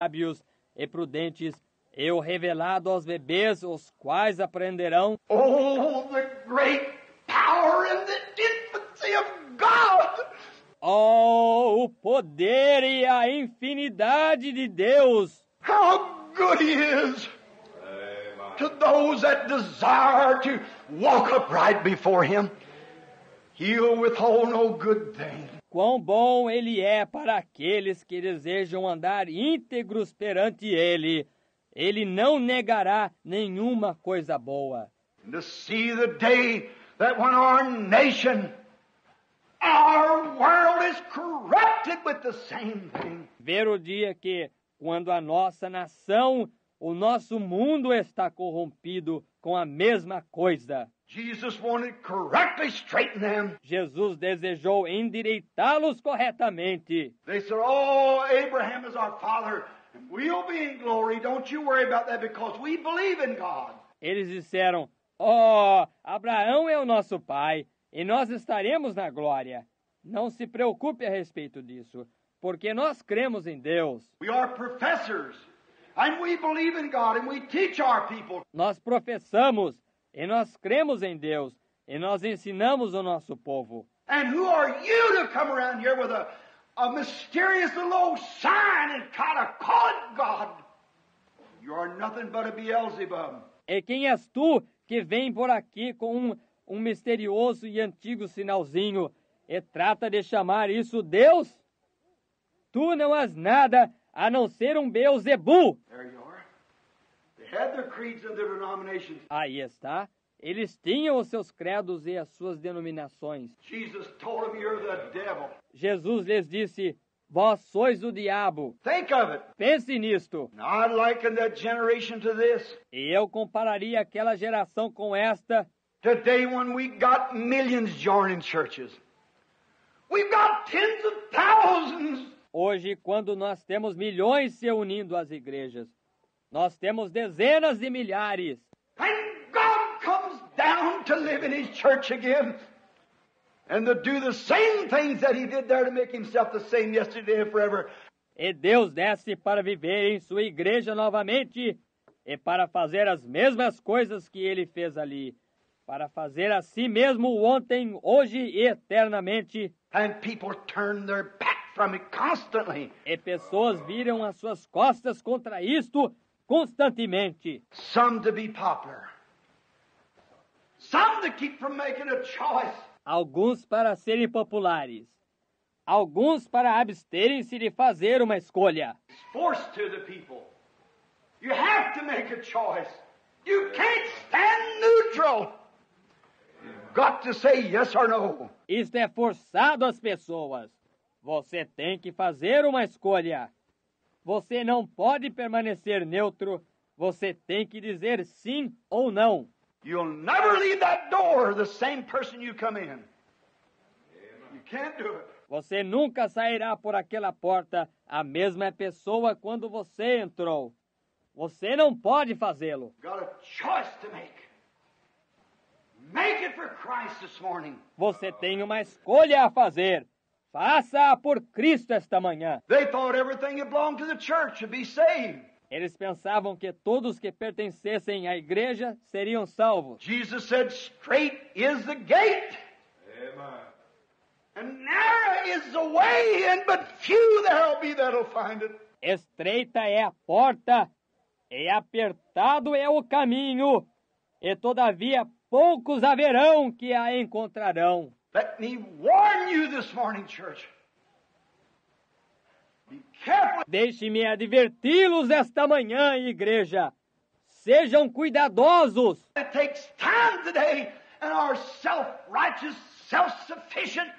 sábios e prudentes, e o revelado aos bebês, os quais aprenderão. Oh, the great power and the infancy of God! Oh, o poder e a infinidade de Deus! How good He is to those that desire to walk upright before Him. He'll withhold no good thing. Quão bom Ele é para aqueles que desejam andar íntegros perante Ele. Ele não negará nenhuma coisa boa. And to see the day that when our nation, our world is corrupted with the same thing. Ver o dia que, quando a nossa nação, o nosso mundo está corrompido com a mesma coisa. Jesus wanted to correctly straighten them. Jesus desejou endireitá-los corretamente. They said, oh, Abraham is our father, and we'll be in glory. Don't you worry about that because we believe in God. Eles disseram, oh, Abraão é o nosso pai, e nós estaremos na glória. Não se preocupe a respeito disso, porque nós cremos em Deus. We are professors, and we believe in God, and we teach our people. Nós professamos, e nós cremos em Deus, e nós ensinamos o nosso povo. And who are you to come around here with a mysterious little old sign and try to call it God? You are nothing but a Beelzebub. E quem és tu que vem por aqui com um misterioso e antigo sinalzinho e trata de chamar isso Deus? Tu não és nada a não ser um Beelzebu. There you are. They had their creeds and their denominations. Aí está. Eles tinham os seus credos e as suas denominações. Jesus told them you're the devil. Jesus lhes disse, vós sois o diabo. Think of it. Pense nisto. Now I liken that generation to this. E eu compararia aquela geração com esta. Today when we got millions joining churches, we've got tens of thousands. Hoje, quando nós temos milhões se unindo às igrejas, nós temos dezenas de milhares. And God comes down to live in His church again and to do the same things that He did there to make Himself the same yesterday and forever. E Deus desce para viver em sua igreja novamente e para fazer as mesmas coisas que Ele fez ali, para fazer a si mesmo ontem, hoje e eternamente. And people turn their back from it constantly. E pessoas viram as suas costas contra isto constantemente. Some to be popular. Some to keep from making a choice. Alguns para serem populares. Alguns para absterem-se de fazer uma escolha. It's forced to the people. You have to make a choice. You can't stand neutral. You've got to say yes or no. Isto é forçado às pessoas. Você tem que fazer uma escolha. Você não pode permanecer neutro. Você tem que dizer sim ou não. You'll never leave that door the same person you come in. You can't do it. Você nunca sairá por aquela porta a mesma pessoa quando você entrou. Você não pode fazê-lo. Got a choice to make. Make it for Christ this morning. Você tem uma escolha a fazer. Faça-a por Cristo esta manhã. They thought everything that belonged to the church would be saved. Eles pensavam que todos que pertencessem à igreja seriam salvos. Jesus said, straight is the gate. Amen. And narrow is the way in, but few there'll be that'll find it. Estreita é a porta, e apertado é o caminho, e todavia poucos haverão que a encontrarão. Let me warn you this morning, church. Be careful. Deixe-me adverti-los esta manhã, igreja. Sejam cuidadosos. It takes time today in our self-righteous, self-sufficient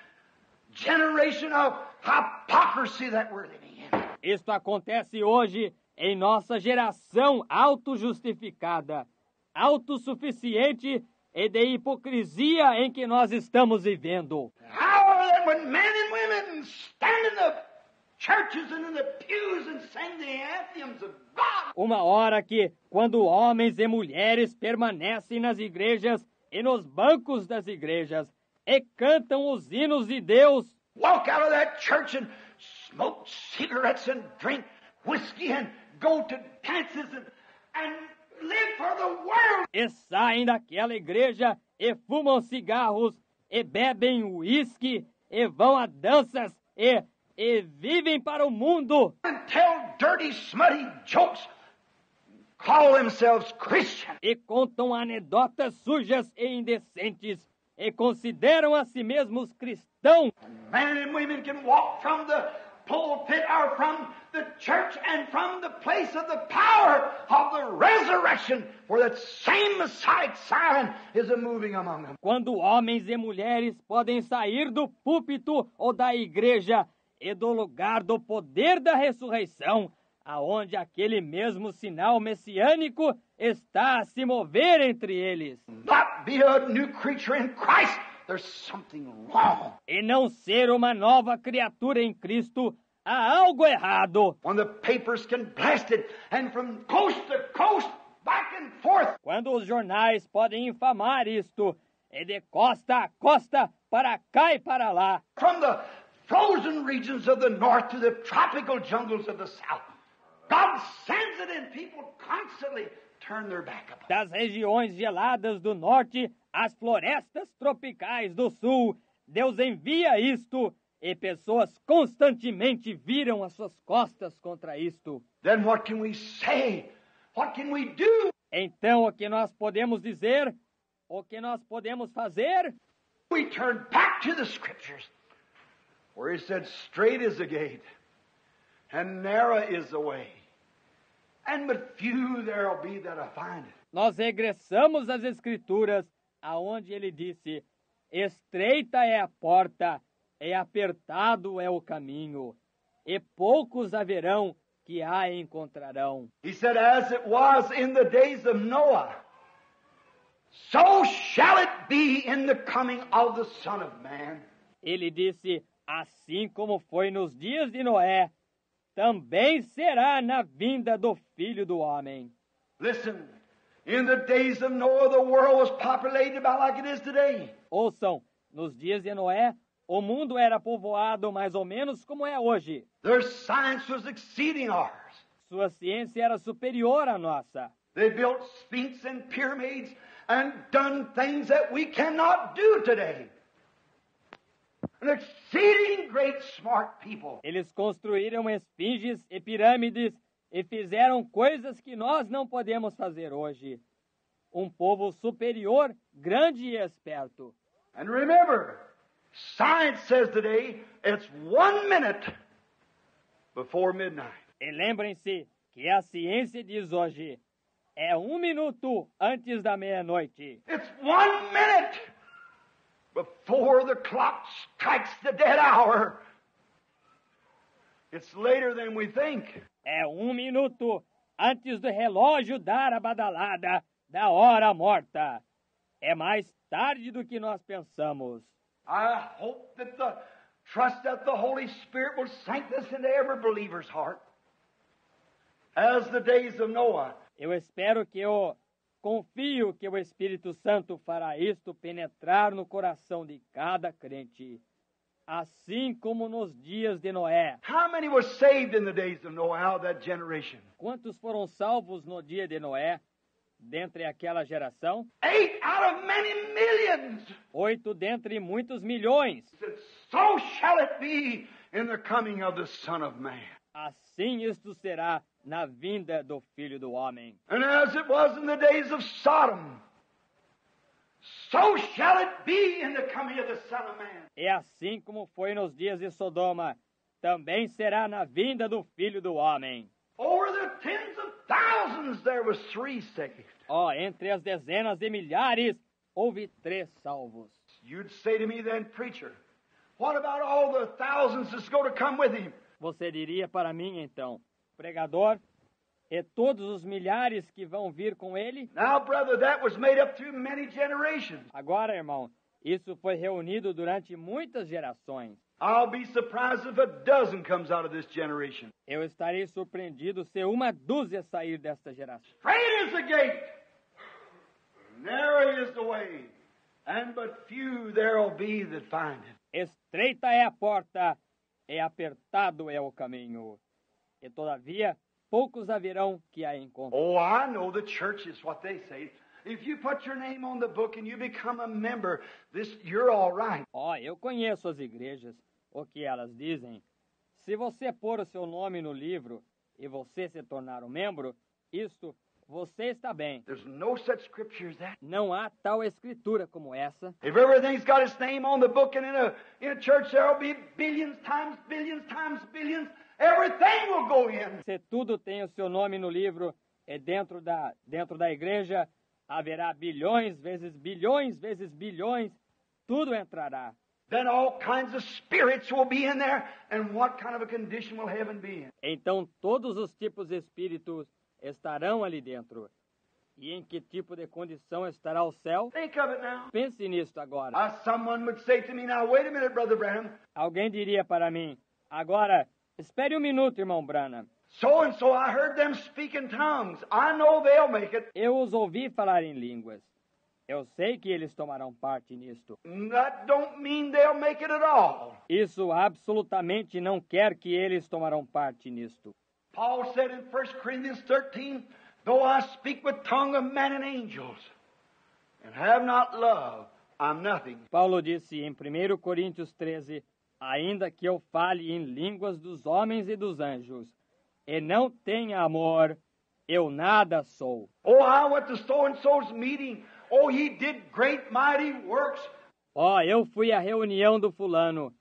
generation of hypocrisy that we're living in. Isto acontece hoje em nossa geração autojustificada, autossuficiente e de hipocrisia em que nós estamos vivendo. How that when men and women stand in the churches and in the pews and sing the anthems of God. Uma hora que, quando homens e mulheres permanecem nas igrejas e nos bancos das igrejas e cantam os hinos de Deus, walk out of that church and smoke cigarettes and drink whiskey and go to dances and live for the world. E saem daquela igreja e fumam cigarros e bebem uísque e vão a danças e vivem para o mundo. And tell dirty, smutty jokes. Call themselves Christians. E contam anedotas sujas e indecentes e consideram a si mesmos cristãos. Men and women can walk from the pulpit or from the church and from the place of the power of the resurrection, where that same Messiah sign is a moving among them. Quando homens e mulheres podem sair do púlpito ou da igreja e do lugar do poder da ressurreição, aonde aquele mesmo sinal messiânico está a se mover entre eles. Not be a new creature in Christ. There's something wrong. E não ser uma nova criatura em Cristo, há algo errado. When the papers can blast it, and from coast to coast, back and forth. Quando os jornais podem infamar isto, e de costa a costa, para cá e para lá. From the frozen regions of the north to the tropical jungles of the south. God sends it and people constantly turn their back upon it. Das regiões geladas do norte às florestas tropicais do sul, Deus envia isto e pessoas constantemente viram as suas costas contra isto. Then what can we say? What can we do? Então o que nós podemos dizer? O que nós podemos fazer? We turn back to the Scriptures, where He said, "Straight is the gate, and narrow is the way, and but few there'll be that'll find it." Nós regressamos às Escrituras, aonde Ele disse: estreita é a porta, e apertado é o caminho, e poucos haverão que a encontrarão. He said, "As it was in the days of Noah, so shall it be in the coming of the Son of Man." Ele disse: assim como foi nos dias de Noé, também será na vinda do Filho do Homem. Listen, in the days of Noah, the world was populated about like it is today. Ouçam, nos dias de Noé, o mundo era povoado mais ou menos como é hoje. Their science was exceeding ours. Sua ciência era superior à nossa. They built sphinx and pyramids and done things that we cannot do today. An exceeding great smart people. Eles construíram esfinges e pirâmides e fizeram coisas que nós não podemos fazer hoje. Um povo superior, grande e esperto. And remember, science says today it's 1 minute before midnight. E lembrem-se que a ciência diz hoje, é 1 minuto antes da meia-noite. It's 1 minute before the clock strikes the dead hour. It's later than we think. É 1 minuto antes do relógio dar a badalada da hora morta. É mais tarde do que nós pensamos. I hope that the trust that the Holy Spirit will sink this into every believer's heart. As the days of Noah. Eu espero que confio que o Espírito Santo fará isto penetrar no coração de cada crente, assim como nos dias de Noé. How many were saved in the days of Noah, out of that generation? Quantos foram salvos no dia de Noé, dentre aquela geração? 8 out of many millions. 8 dentre muitos milhões. So shall it be in the coming of the Son of Man. Assim isto será na vinda do Filho do Homem. And as it was in the days of Sodom, so shall it be in the coming of the Son of Man. E assim como foi nos dias de Sodoma, também será na vinda do Filho do Homem. Over the tens of thousands there was 3 saved. Entre as dezenas de milhares, houve 3 salvos. You'd say to me then, preacher, what about all the thousands that's going to come with him? Você diria para mim, então, pregador, e todos os milhares que vão vir com ele? Now, brother, that was made up through many generations. Agora, irmão, isso foi reunido durante muitas gerações. I'll be surprised if a dozen comes out of this generation. Eu estarei surpreendido se 1 dúzia sair desta geração. Straight is the gate, narrow is the way, and but few there'll be that find it. Estreita é a porta, e apertado é o caminho. E todavia, poucos haverão que a encontrem. Oh, I know the churches, what they say. If you put your name on the book and you become a member, you're all right. Eu conheço as igrejas, o que elas dizem. Se você pôr o seu nome no livro e você se tornar um membro, você está bem. There's no such scripture as that. Não há tal escritura como essa. If everything's got its name on the book and in a church there'll be billions times billions times billions, everything will go in. Se tudo tem o seu nome no livro e dentro da igreja haverá bilhões vezes bilhões, tudo entrará. Then all kinds of spirits will be in there, and what kind of a condition will heaven be in? Então todos os tipos de espíritos estarão ali dentro. E em que tipo de condição estará o céu? Think of it now. Pense nisto agora. Someone would say to me, now wait a minute, Brother Branham. Alguém diria para mim, agora, espere um minuto, irmão Branham. So and so, I heard them speak in tongues. I know they'll make it. Eu os ouvi falar em línguas. Eu sei que eles tomarão parte nisto. That don't mean they'll make it at all. Isso absolutamente não quer que eles tomarão parte nisto. Paul said in 1 Corinthians 13, though I speak with tongue of men and angels, and have not love, I'm nothing. Paulo disse em 1 Coríntios 13, ainda que eu fale em línguas dos homens e dos anjos, e não tenha amor, eu nada sou. Oh, I went to so-and-so's meeting. Oh, he did great, mighty works. Eu fui à reunião do fulano.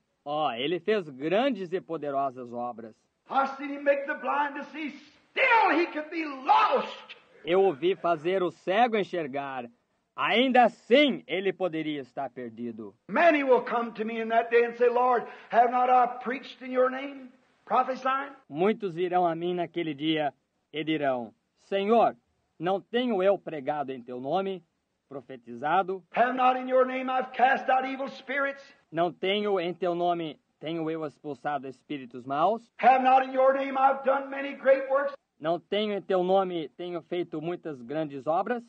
Ele fez grandes e poderosas obras. I seen him make the blind to see. Still he could be lost. Eu o vi fazer o cego enxergar. Ainda assim, ele poderia estar perdido. Many will come to me in that day and say, Lord, have not I preached in your name, prophesying? Muitos virão a mim naquele dia e dirão, Senhor, não tenho eu pregado em teu nome, profetizado? Have not in your name I've cast out evil spirits? Não tenho em teu nome, tenho eu expulsado espíritos maus? Have not in your name I've done many great works? Não tenho em teu nome, tenho feito muitas grandes obras?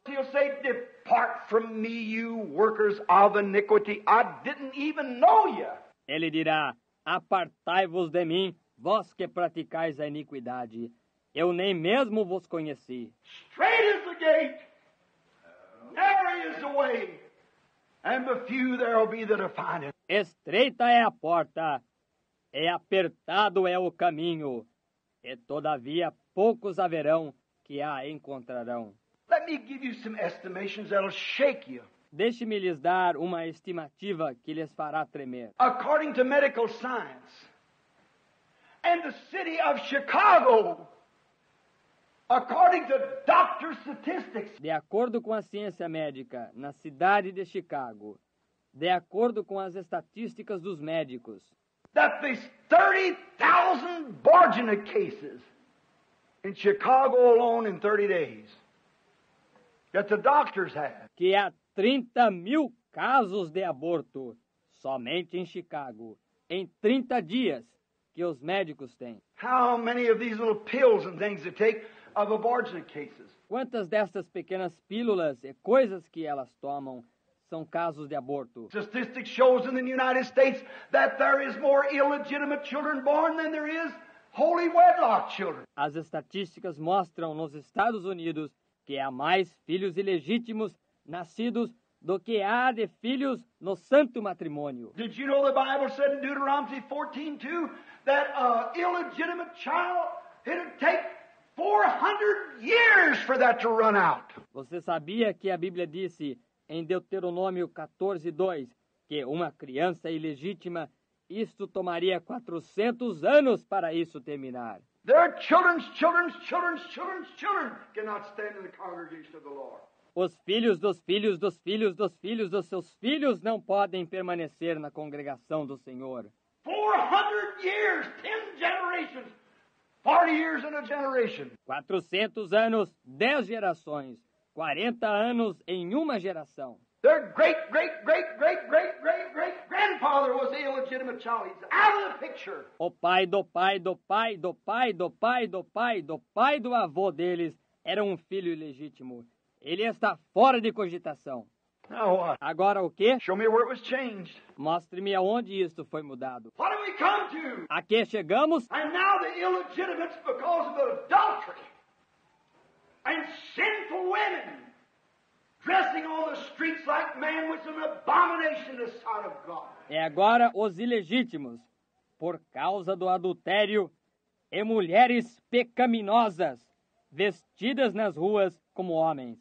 He'll say, depart from me, you workers of iniquity. I didn't even know you. Ele dirá, apartai-vos de mim, vós que praticais a iniquidade. Eu nem mesmo vos conheci. Straight is the gate, narrow is the way, and but few there will be that will find it. Estreita é a porta, e apertado é o caminho, e todavia poucos haverão que a encontrarão. Let me give you some estimations that'll shake you. Deixe-me lhes dar uma estimativa que lhes fará tremer. According to medical science, and the city of Chicago, according to doctor statistics, De acordo com a ciência médica, na cidade de Chicago, de acordo com as estatísticas dos médicos, that there's 30,000 Borgina cases in Chicago alone in 30 days that the doctors have. que há 30.000 casos de aborto somente em Chicago, em 30 dias que os médicos têm. How many of these little pills and things they take of abortion cases? Quantas destas pequenas pílulas e coisas que elas tomam são casos de aborto? Statistics shows in the United States that there is more illegitimate children born than there is holy wedlock children. As estatísticas mostram nos Estados Unidos que há mais filhos ilegítimos nascidos do que há de filhos no santo matrimônio. Did you know the Bible said in Deuteronomy 14:2 that an illegitimate child, it'd take 400 years for that to run out? Você sabia que a Bíblia disse em Deuteronômio 14:2 que uma criança ilegítima, isto tomaria 400 anos para isso terminar? Their children's cannot stand in the congregation of the Lord. Os filhos dos filhos dos filhos dos filhos dos seus filhos não podem permanecer na congregação do Senhor. 400 years, 10 generations, 40 years in a generation. 400 anos, 10 gerações, 40 anos em uma geração. Their great-great-great-great-great-great-grandfather was the illegitimate child. He's out of the picture. O pai do pai do pai do pai do pai do pai do pai do avô deles era um filho ilegítimo. Ele está fora de cogitação. Now what? Agora o quê? Show me where it was changed. Mostre-me aonde isto foi mudado. What did we come to? A que chegamos? And now the illegitimates because of adultery and sinful women dressing on the streets like man was an abomination in the sight of God. É agora os ilegítimos, por causa do adultério, e mulheres pecaminosas, vestidas nas ruas como homens.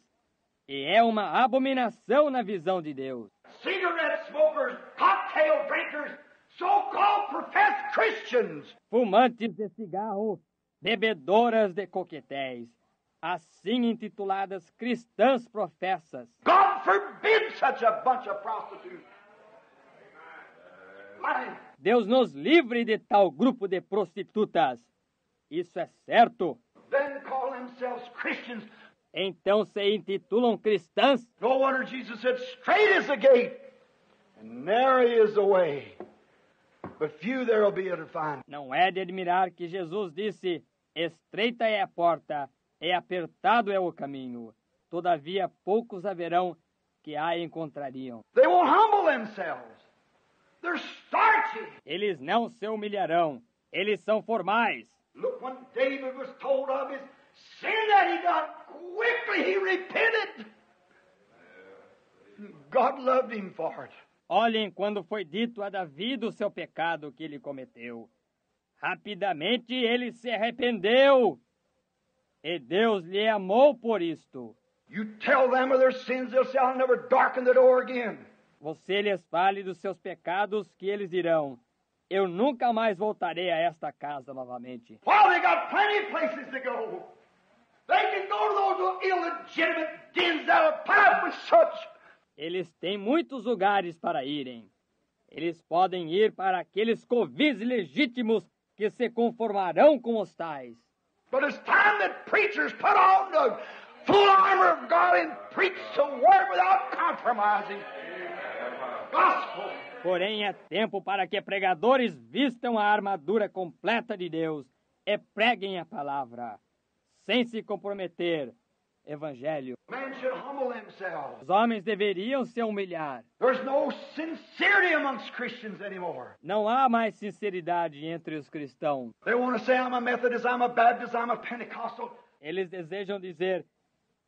E é uma abominação na visão de Deus. Cigarette smokers, cocktail drinkers, so-called professed Christians. Fumantes de cigarro, bebedoras de coquetéis, assim intituladas cristãs professas. God forbid such a bunch of prostitutes. Why? Deus nos livre de tal grupo de prostitutas. Isso é certo. Then call themselves Christians. Então se intitulam cristãs. No wonder Jesus said, straight is the gate, and narrow is the way, but few there will be to find. Não é de admirar que Jesus disse, estreita é a porta, e apertado é o caminho. Todavia poucos haverão que a encontrariam. They won't humble themselves. They're starchy. Eles não se humilharão. Eles são formais. Look, when David was told of his sin that he done, quickly he repented. God loved him for it. Olhem quando foi dito a Davi do seu pecado que ele cometeu. Rapidamente ele se arrependeu. E Deus lhe amou por isto. You tell them of their sins, they'll say, I'll never darken the door again. Você lhes fale dos seus pecados que eles dirão, eu nunca mais voltarei a esta casa novamente. Well, they got plenty of places to go. They can go to those illegitimate dens that'll put up with such. Eles têm muitos lugares para irem. Eles podem ir para aqueles covis legítimos que se conformarão com os tais. But it's time that preachers put on the full armor of God and preach the word without compromising. Gospel. Porém, é tempo para que pregadores vistam a armadura completa de Deus e preguem a palavra, sem se comprometer. Evangelho. Men should humble themselves. Os homens deveriam se humilhar. There's no sincerity amongst Christians anymore. Não há mais sinceridade entre os cristãos. They want to say, I'm a Methodist, I'm a Baptist, I'm a Pentecostal. Eles desejam dizer,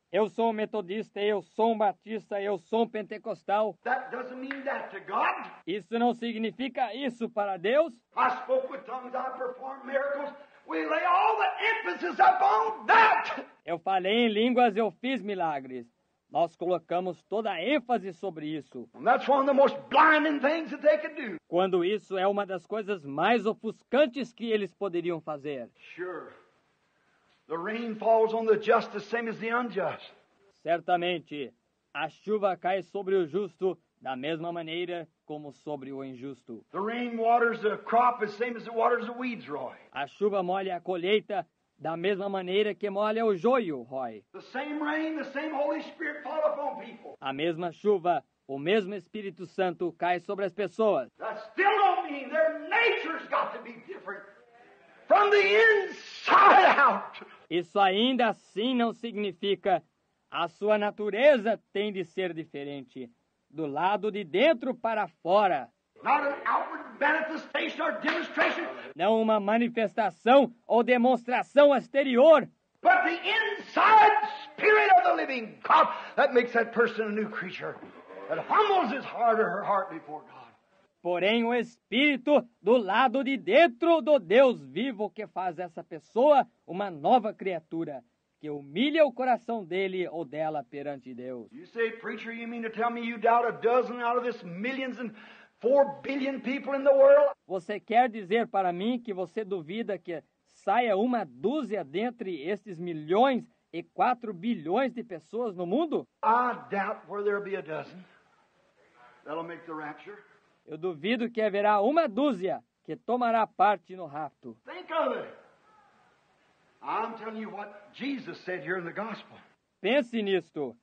eu sou um metodista, eu sou um batista, eu sou um pentecostal. That doesn't mean that to God. Isso não significa isso para Deus. I spoke with tongues, I performed miracles. We lay all the emphasis upon that. Eu falei em línguas, eu fiz milagres. Nós colocamos toda a ênfase sobre isso. And that's one of the most blinding things that they could do. Quando isso é uma das coisas mais ofuscantes que eles poderiam fazer. Sure. The rain falls on the just the same as the unjust. Certamente, a chuva cai sobre o justo da mesma maneira como sobre o injusto. The rain waters the crop as same as it waters the weeds, Roy. A chuva molha a colheita da mesma maneira que molha o joio, Roy. The same rain, the same Holy Spirit fall upon people. A mesma chuva, o mesmo Espírito Santo cai sobre as pessoas. That still don't mean their nature's got to be different from the inside out. Isso ainda assim não significa a sua natureza tem de ser diferente, do lado de dentro para fora. Not an outward manifestation or demonstration, Não uma manifestação ou demonstração exterior, but the inside spirit of the living God that makes that person a new creature, that humbles his heart or her heart before God. porém o Espírito do lado de dentro do Deus vivo que faz essa pessoa uma nova criatura, que humilha o coração dele ou dela perante Deus. You say, preacher, you mean to tell me you doubt a dozen out of this millions and 4 billion people in the world? Você quer dizer para mim que você duvida que saia uma dúzia dentre estes milhões e 4 bilhões de pessoas no mundo? I doubt where there'll be a dozen that'll make the rapture. Eu duvido que haverá uma dúzia que tomará parte no rapto. Think of it. I'm telling you what Jesus said here in the gospel. Pense nisto.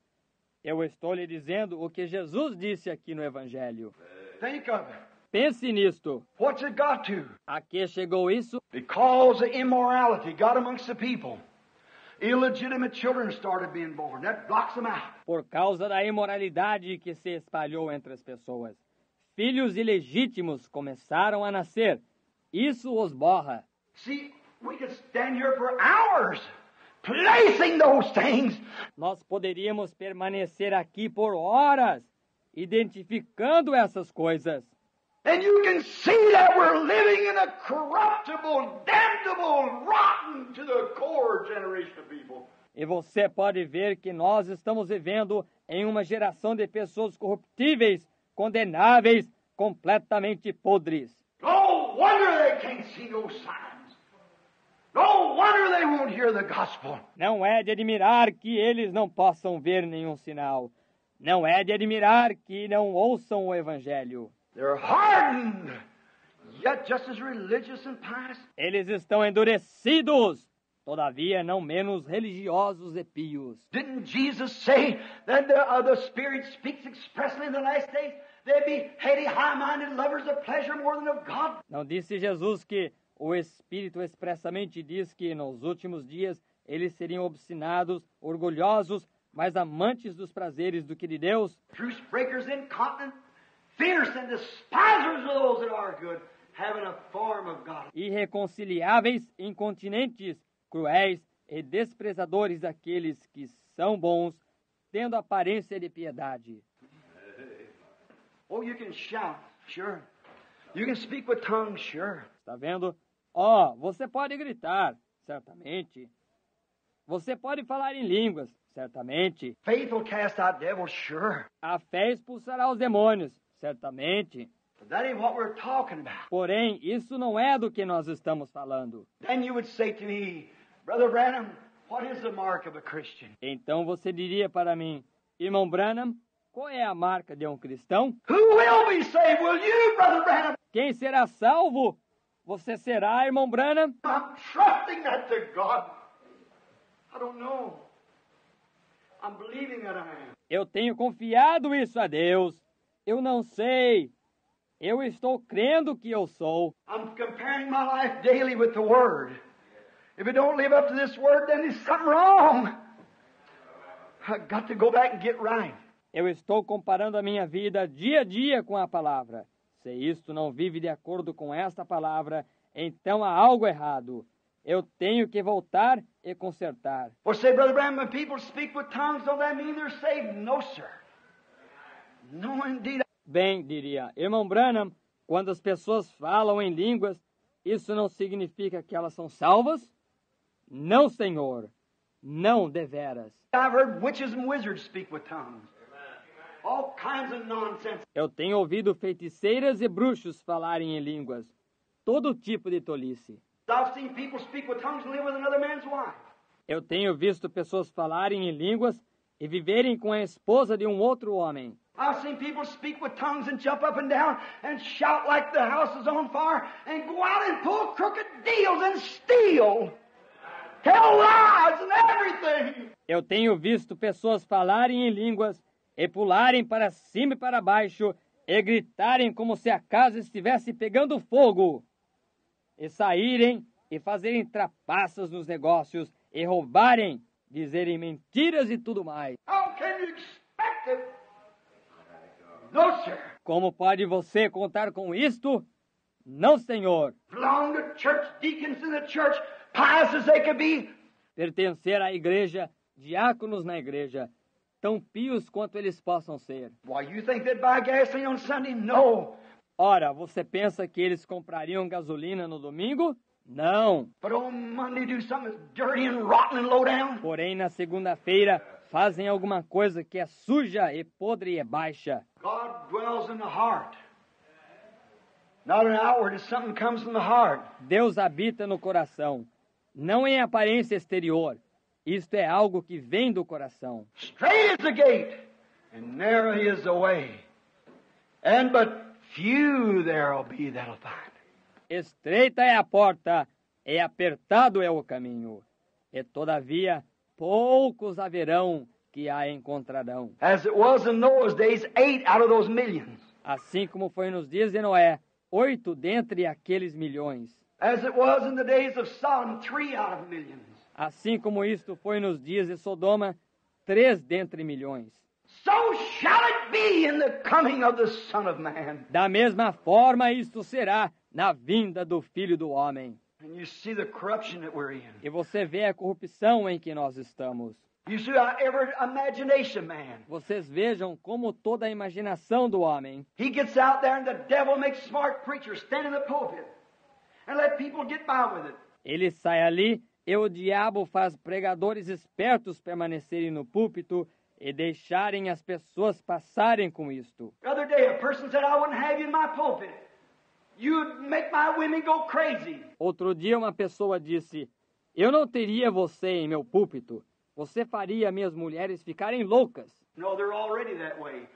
Eu estou lhe dizendo o que Jesus disse aqui no Evangelho. Think of it. Pense nisto. What's it got to? A que chegou isso? Because the immorality got amongst the people. illegitimate children started being born. That blocks them out. Por causa da imoralidade que se espalhou entre as pessoas, filhos ilegítimos começaram a nascer. Isso os borra. See, we could stand here for hours placing those things. Nós poderíamos permanecer aqui por horas, identificando essas coisas. And you can see that we're living in a corruptible, damnable, rotten to the core generation of people. E você pode ver que nós estamos vivendo em uma geração de pessoas corruptíveis, condenáveis, completamente podres. No wonder they can't see no signs. No wonder they won't hear the gospel. Não é de admirar que eles não possam ver nenhum sinal. Não é de admirar que não ouçam o Evangelho. They're hardened, yet just as religious and pious. Eles estão endurecidos, todavia não menos religiosos e pios. Didn't Jesus say that the Spirit speaks expressly in the last days? They'd be heady, high-minded lovers of pleasure more than of God. Não disse Jesus que o Espírito expressamente diz que nos últimos dias eles seriam obstinados, orgulhosos, mais amantes dos prazeres do que de Deus? Truce breakers, incontinent, fierce and despisers of those that are good, having a form of God. Irreconciliáveis, incontinentes, cruéis e desprezadores daqueles que são bons, tendo aparência de piedade. Oh, you can shout, sure. You can speak with tongues, sure. Está vendo? Você pode gritar, certamente. Você pode falar em línguas, certamente. Faith will cast out devils, sure. A fé expulsará os demônios, certamente. But that ain't what we're talking about. Porém, isso não é do que nós estamos falando. Then you would say to me, Brother Branham, what is the mark of a Christian? Então você diria para mim, irmão Branham, qual é a marca de um cristão? Who will be saved? Will you, Brother Branham? Quem será salvo? Você será, irmão Branham? I'm trusting that to God. I don't know. I'm believing that I am. Eu tenho confiado isso a Deus. Eu não sei. Eu estou crendo que eu sou. I'm comparing my life daily with the Word. If it don't live up to this Word, then there's something wrong. I've got to go back and get right. Eu estou comparando a minha vida dia a dia com a palavra. Se isto não vive de acordo com esta palavra, então há algo errado. Eu tenho que voltar e consertar. Or say, Brother Branham, when people speak with tongues, don't that mean they're saved? No, sir. No, indeed. Bem, diria, irmão Branham, quando as pessoas falam em línguas, isso não significa que elas são salvas? Não, Senhor. Não deveras. I've heard witches and wizards speak with tongues. All kinds of nonsense. Eu tenho ouvido feiticeiras e bruxos falarem em línguas. Todo tipo de tolice. I've seen people speak with tongues and live with another man's wife. Eu tenho visto pessoas falarem em línguas e viverem com a esposa de um outro homem. I've seen people speak with tongues and jump up and down and shout like the house is on fire and go out and pull crooked deals and steal. Tell lies and everything. Eu tenho visto pessoas falarem em línguas e pularem para cima e para baixo e gritarem como se a casa estivesse pegando fogo. E saírem e fazerem trapaças nos negócios e roubarem, dizerem mentiras e tudo mais. How can you expect it? No, sir. Como pode você contar com isto? Não, Senhor. Belong to church deacons in the church, pious as they could be. Pertencer à igreja, diáconos na igreja, tão pios quanto eles possam ser. Why, you think they'd buy gasoline on Sunday? No. Ora, você pensa que eles comprariam gasolina no domingo? Não. But on Monday do something that's dirty and rotten and low down. Porém, na segunda-feira, fazem alguma coisa que é suja e podre e baixa. God dwells in the heart. Not an outward, it's something that comes from the heart. Deus habita no coração, não em aparência exterior. Isto é algo que vem do coração. Straight is the gate, and narrow is the way, and but few there'll be that'll find. Estreita é a porta, e apertado é o caminho, e todavia poucos haverão que a encontrarão. As it was in Noah's days, 8 out of those millions. Assim como foi nos dias de Noé, 8 dentre aqueles milhões. As it was in the days of Sodom, 3 out of millions. Assim como isto foi nos dias de Sodoma, 3 dentre milhões. So shall it be in the coming of the Son of Man. Da mesma forma isto será na vinda do Filho do Homem. And you see the corruption that we're in. E você vê a corrupção em que nós estamos. You see how every imagination man. Vocês vejam como toda a imaginação do homem. He gets out there and the devil makes smart preachers stand in the pulpit and let people get by with it. Ele sai ali e o diabo faz pregadores espertos permanecerem no púlpito e deixarem as pessoas passarem com isto. The other day a person said, I wouldn't have you in my pulpit. You'd make my women go crazy. Outro dia uma pessoa disse, eu não teria você em meu púlpito. Você faria minhas mulheres ficarem loucas. No, they're already that way.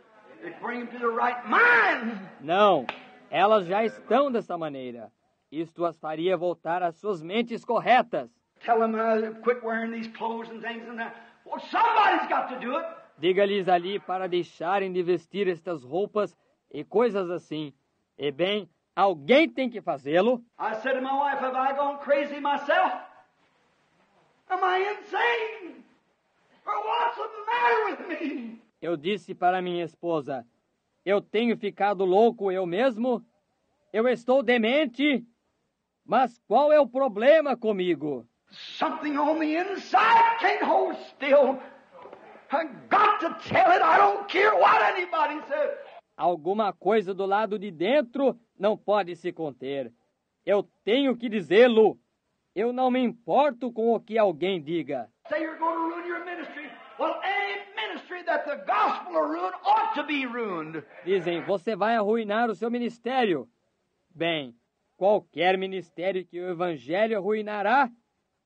It brings them to the right mind. Não, elas já estão dessa maneira. Isto as faria voltar às suas mentes corretas. Tell them quit wearing these clothes and things and that. Well, somebody's got to do it. Diga-lhes ali para deixarem de vestir estas roupas e coisas assim. E bem, alguém tem que fazê-lo. I said to my wife, have I gone crazy myself? Am I insane? Or what's the matter with me? Eu disse para minha esposa, eu tenho ficado louco eu mesmo? Eu estou demente? Mas qual é o problema comigo? Something on the inside can't hold still. I've got to tell it. I don't care what anybody says. Alguma coisa do lado de dentro não pode se conter. Eu tenho que dizê-lo. Eu não me importo com o que alguém diga. Say you're going to ruin your ministry. Well, any ministry that the gospel will ruin ought to be ruined. Dizem, você vai arruinar o seu ministério. Bem, qualquer ministério que o evangelho arruinará,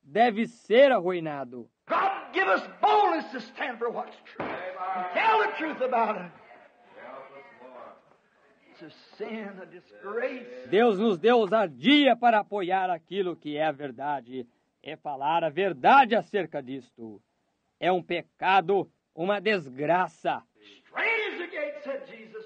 deve ser arruinado. God give us boldness to stand for what's true. And tell the truth about it. It's a sin, a disgrace. Deus nos deu ousadia para apoiar aquilo que é a verdade e falar a verdade acerca disto. É um pecado, uma desgraça. Straight is the gate, said Jesus,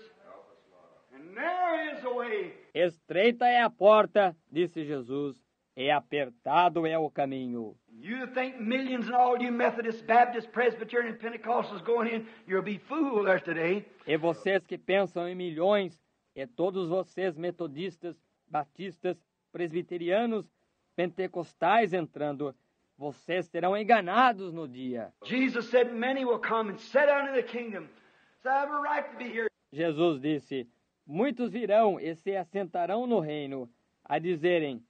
and narrow is the way. Estreita é a porta, disse Jesus, e apertado é o caminho. You think millions and all you Methodists, Baptists, Presbyterian, Pentecostals going in, you'll be fooled there today. E vocês que pensam em milhões, e todos vocês metodistas, batistas, presbiterianos, pentecostais entrando, vocês serão enganados no dia. Jesus said, many will come and sit down in the kingdom. So I have a right to be here. Jesus disse, muitos virão e se assentarão no reino, a dizerem,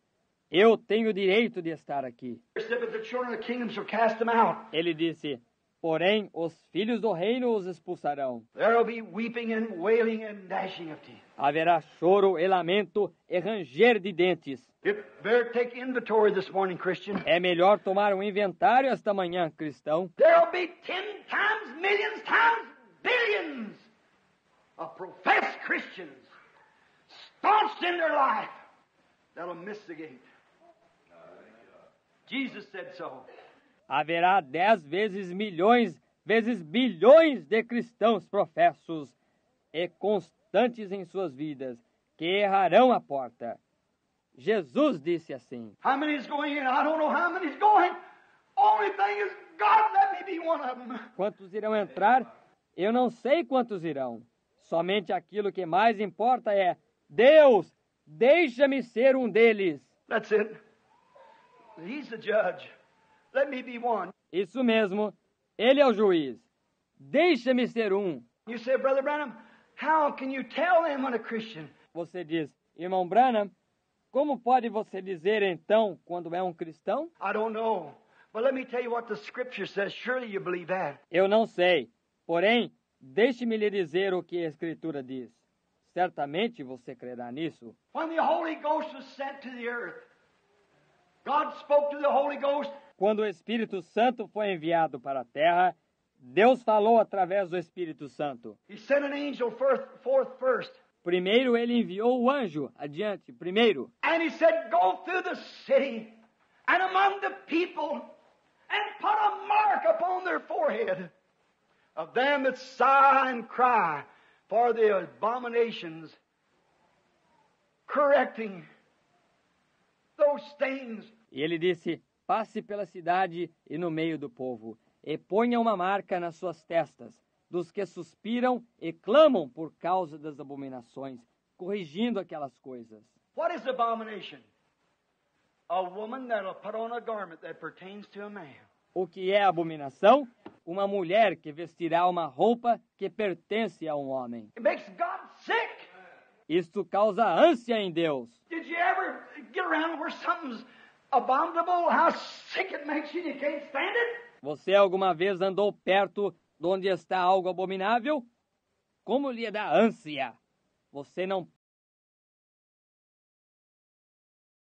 eu tenho direito de estar aqui. He said, but the children of the kingdom shall cast them out. Ele disse, porém os filhos do reino os expulsarão. There will be weeping and wailing and gnashing of teeth. Haverá choro e lamento e ranger de dentes. It better take inventory this morning, Christian. É melhor tomar um inventário esta manhã, cristão. There will be 10 times, millions times, billions of professed Christians staunch in their life that'll miss the gate. Jesus said so. Haverá 10 vezes milhões, vezes bilhões de cristãos professos e constantes em suas vidas, que errarão a porta. Jesus disse assim. How many is going in? I don't know how many is going. Only thing is, God, let me be one of them. Quantos irão entrar? Eu não sei quantos irão. Somente aquilo que mais importa é, Deus, deixa-me ser um deles. That's it. He's the judge. Let me be one. Isso mesmo. Ele é o juiz. Deixa-me ser um. You say, Brother Branham, how can you tell them when a Christian? Você diz, irmão Branham, como pode você dizer então quando é um cristão? I don't know. But let me tell you what the Scripture says. Surely you believe that. Eu não sei. Porém, deixe-me lhe dizer o que a Escritura diz. Certamente você crerá nisso. When the Holy Ghost was sent to the earth, God spoke to the Holy Ghost. Quando o Espírito Santo foi enviado para a terra, Deus falou através do Espírito Santo. He sent an angel forth first. Primeiro ele enviou o anjo adiante, primeiro. And he said, go through the city and among the people and put a mark upon their forehead of them that sigh and cry for the abominations, correcting those things. E ele disse, passe pela cidade e no meio do povo, e ponha uma marca nas suas testas, dos que suspiram e clamam por causa das abominações, corrigindo aquelas coisas. What is abomination? A woman that'll put on a garment that pertains to a man. O que é abominação? Uma mulher que vestirá uma roupa que pertence a um homem. It makes God sick. Isto causa ânsia em Deus. Did you ever get around where something's abominable, how sick it makes you and you can't stand it? Você alguma vez andou perto de onde está algo abominável? Como lhe dá ânsia? Você não